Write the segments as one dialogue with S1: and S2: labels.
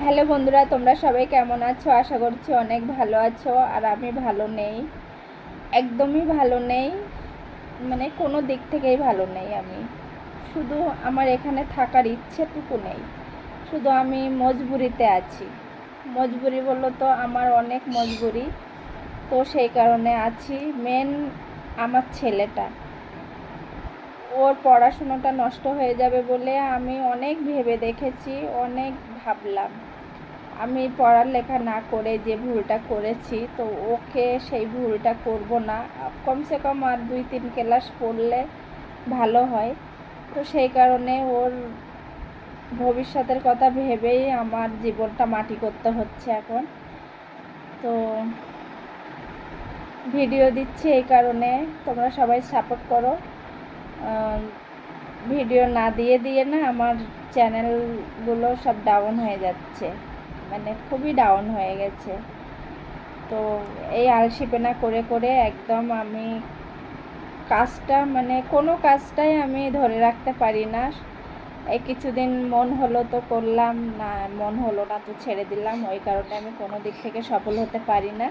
S1: Hello বন্ধুরা, তোমরা সবাই কেমন আছো? আশা করছি অনেক ভালো আছো। আর আমি ভালো নেই, একদমই ভালো নেই, মানে কোনো দিক থেকেই ভালো নেই। আমি শুধু আমার এখানে থাকার ইচ্ছেটুকু নেই, শুধু আমি মজবুরিতে আছি। মজবুরি বললো তো আমার অনেক মজবুরি, তো সেই কারণে আছি। মেন আমার ছেলেটা, ওর পড়াশোনাটা নষ্ট হয়ে যাবে বলে আমি অনেক ভেবে দেখেছি, অনেক ভাবলাম। আমি পড়ালেখা না করে যে ভুলটা করেছি, তো ওকে সেই ভুলটা করব না। কমসে কম আর 2-3 ক্লাস পড়লে ভালো হয়। তো সেই কারণে ওর ভবিষ্যতের কথা ভেবেই আমার জীবনটা মাটি করতে হচ্ছে এখন। তো ভিডিও দিচ্ছি এই কারণে, তোমরা সবাই সাপোর্ট করো। ভিডিও না দিয়ে দিয়ে না আমার চ্যানেলগুলো সব ডাউন হয়ে যাচ্ছে, মানে খুবই ডাউন হয়ে গেছে। তো এই আলসিপনা করে করে একদম আমি কাজটা, মানে কোনো কাজটাই আমি ধরে রাখতে পারি না। এই কিছুদিন মন হলো তো করলাম, না মন হলো না তো ছেড়ে দিলাম। ওই কারণে আমি কোনো দিক থেকে সফল হতে পারি না।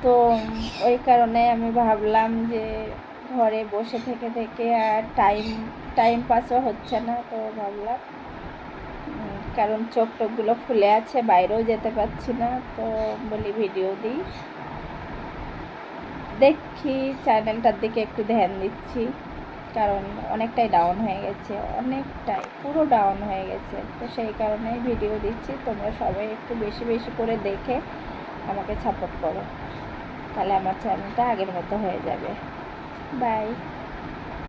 S1: তো ওই কারণে আমি ভাবলাম যে ঘরে বসে থেকে থেকে আর টাইম পাসও হচ্ছে না। তো ভাবলাম, কারণ চোখ টোকগুলো ফুলে আছে, বাইরেও যেতে পারছি না, তো বলি ভিডিও দিই। দেখি চ্যানেলটার দিকে একটু ধ্যান দিচ্ছি, কারণ অনেকটাই ডাউন হয়ে গেছে, অনেকটাই পুরো ডাউন হয়ে গেছে। তো সেই কারণেই ভিডিও দিচ্ছি। তোমরা সবাই একটু বেশি বেশি করে দেখে আমাকে সাপোর্ট করো, তাহলে আমার চ্যানেলটা আগের মতো হয়ে যাবে। বাই।